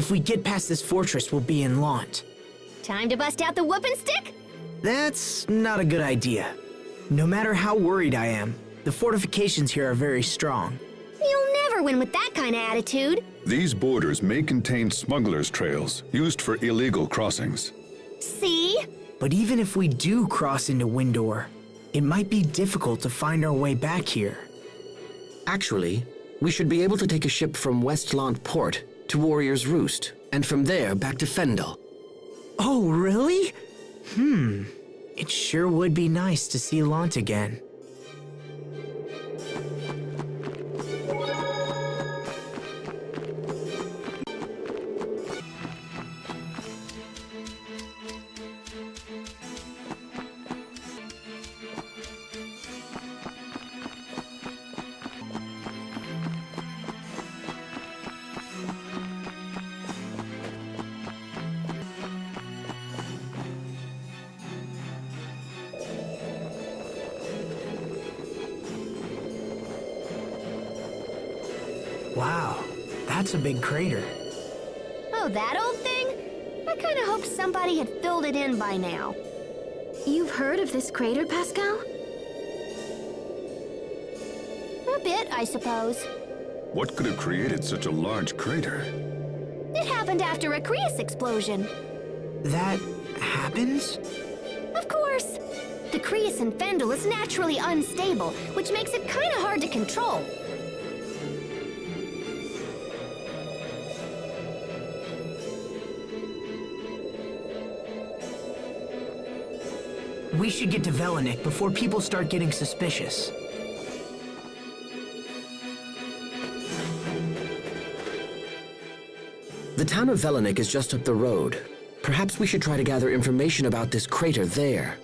If we get past this fortress, we'll be in Lant. Time to bust out the whooping stick? That's not a good idea. No matter how worried I am, the fortifications here are very strong. You'll never win with that kind of attitude. These borders may contain smugglers' trails used for illegal crossings. See? But even if we do cross into Windor, it might be difficult to find our way back here. Actually, we should be able to take a ship from Westland Port to Warrior's Roost, and from there back to Fendel. Oh, really? It sure would be nice to see Lant again. Wow, that's a big crater. Oh, that old thing? I kind of hoped somebody had filled it in by now. You've heard of this crater, Pascal? A bit, I suppose. What could have created such a large crater? It happened after a Creus explosion. That happens? Of course. The Creus in Fendel is naturally unstable, which makes it kind of hard to control. We should get to Velenik before people start getting suspicious. The town of Velenik is just up the road. Perhaps we should try to gather information about this crater there.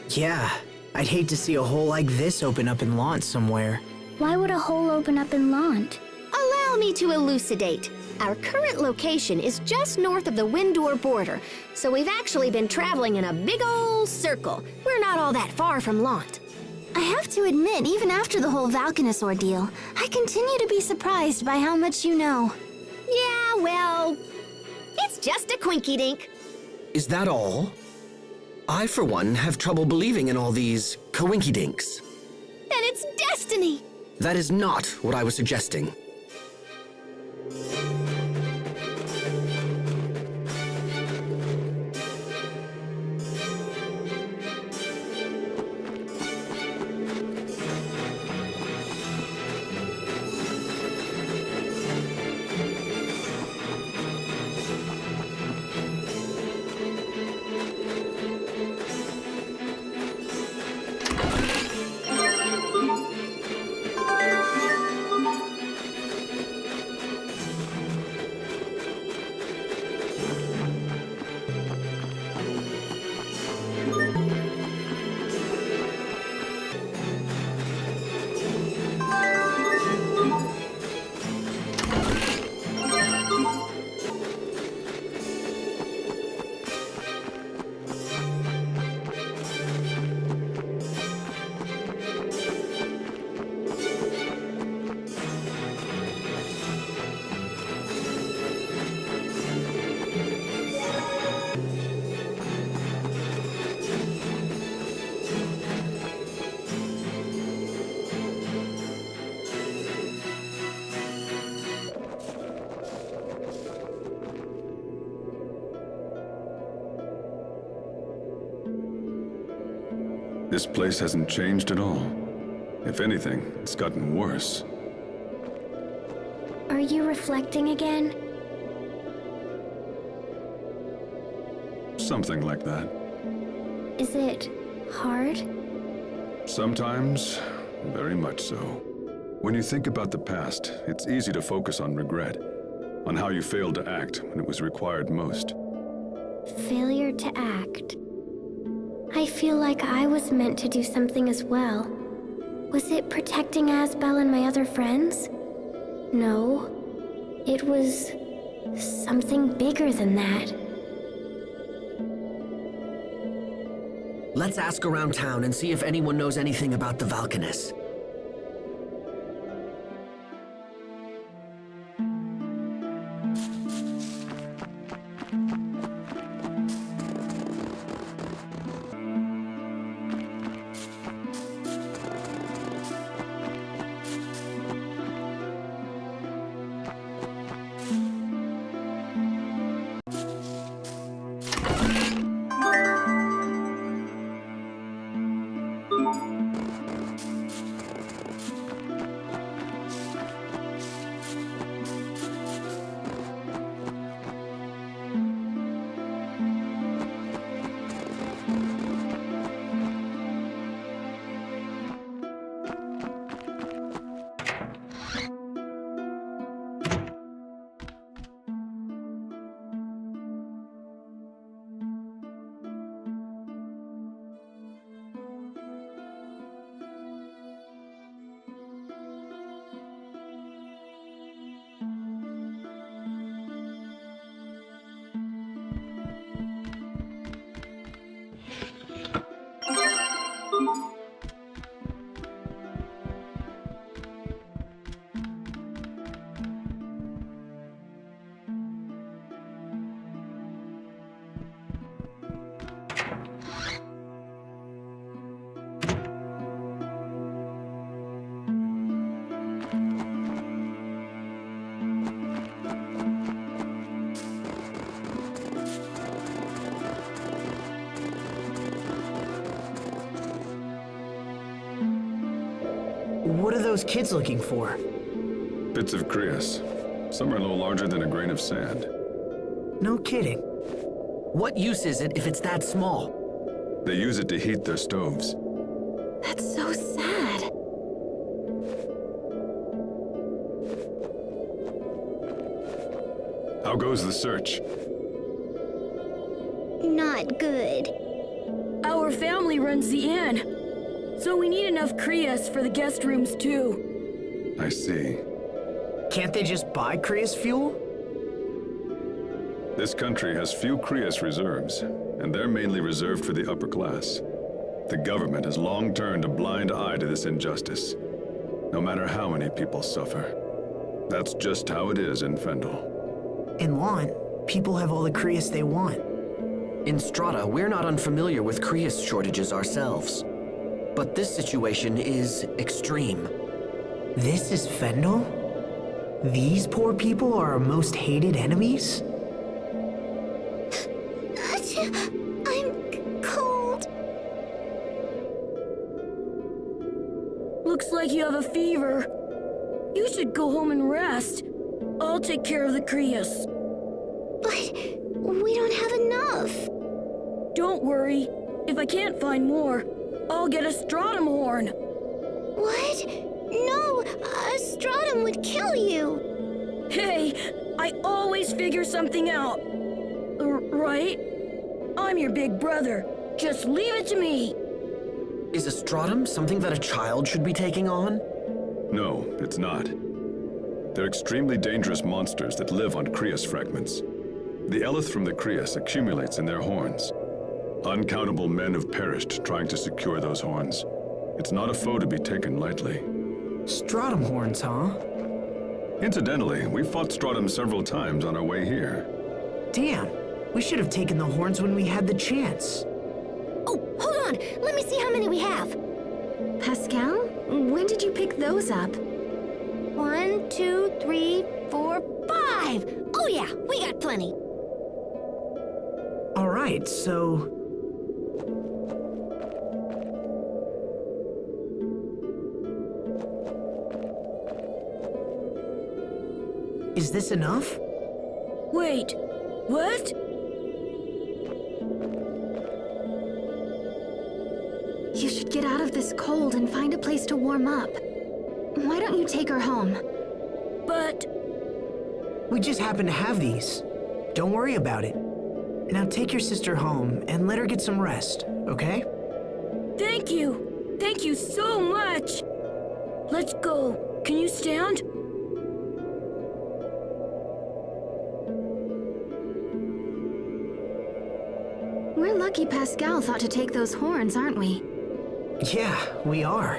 Yeah, I'd hate to see a hole like this open up in Lant somewhere. Why would a hole open up in Lant? Allow me to elucidate. Our current location is just north of the Windor border, so we've actually been traveling in a big old circle. We're not all that far from Lant. I have to admit, even after the whole Valkanus ordeal, I continue to be surprised by how much you know. Yeah, well, it's just a quinky-dink. Is that all? I, for one, have trouble believing in all these coinkydinks. Then it's destiny. That is not what I was suggesting. This place hasn't changed at all. If anything, it's gotten worse. Are you reflecting again? Something like that. Is it hard? Sometimes, very much so. When you think about the past, it's easy to focus on regret, on how you failed to act when it was required most. Failure to act. I feel like I was meant to do something as well. Was it protecting Asbel and my other friends? No. It was something bigger than that. Let's ask around town and see if anyone knows anything about the Valkanus. those kids looking for? Bits of Krios. Some are no larger than a grain of sand. No kidding. What use is it if it's that small? They use it to heat their stoves. That's so sad. How goes the search? Not good. Our family runs the inn, so we need enough Krios for the guest rooms too. I see. Can't they just buy Krios fuel? This country has few Krios reserves, and they're mainly reserved for the upper class. The government has long turned a blind eye to this injustice, no matter how many people suffer. That's just how it is in Fendel. In Lant, people have all the Krios they want. In Strata, we're not unfamiliar with Krios shortages ourselves. But this situation is extreme. This is Fendel? These poor people are our most hated enemies? I'm cold. Looks like you have a fever. You should go home and rest. I'll take care of the Krios. But we don't have enough. Don't worry. If I can't find more, I'll get a stratum horn. What? No, a stratum would kill you. Hey, I always figure something out. Right? I'm your big brother. Just leave it to me. Is a stratum something that a child should be taking on? No, it's not. They're extremely dangerous monsters that live on Krios fragments. The eleth from the Krios accumulates in their horns. Uncountable men have perished trying to secure those horns. It's not a foe to be taken lightly. Stratum horns, huh? Incidentally, we fought Stratum several times on our way here. Damn, we should have taken the horns when we had the chance. Oh, hold on. Let me see how many we have. Pascal, when did you pick those up? 1, 2, 3, 4, 5. Oh yeah, we got plenty. All right, so... Is this enough? Wait, what? You should get out of this cold and find a place to warm up. Why don't you take her home? But We just happen to have these. Don't worry about it. Now take your sister home and let her get some rest, okay? thank you. Thank you so much. Let's go. Can you stand? We're lucky Pascal thought to take those horns, aren't we? Yeah, we are.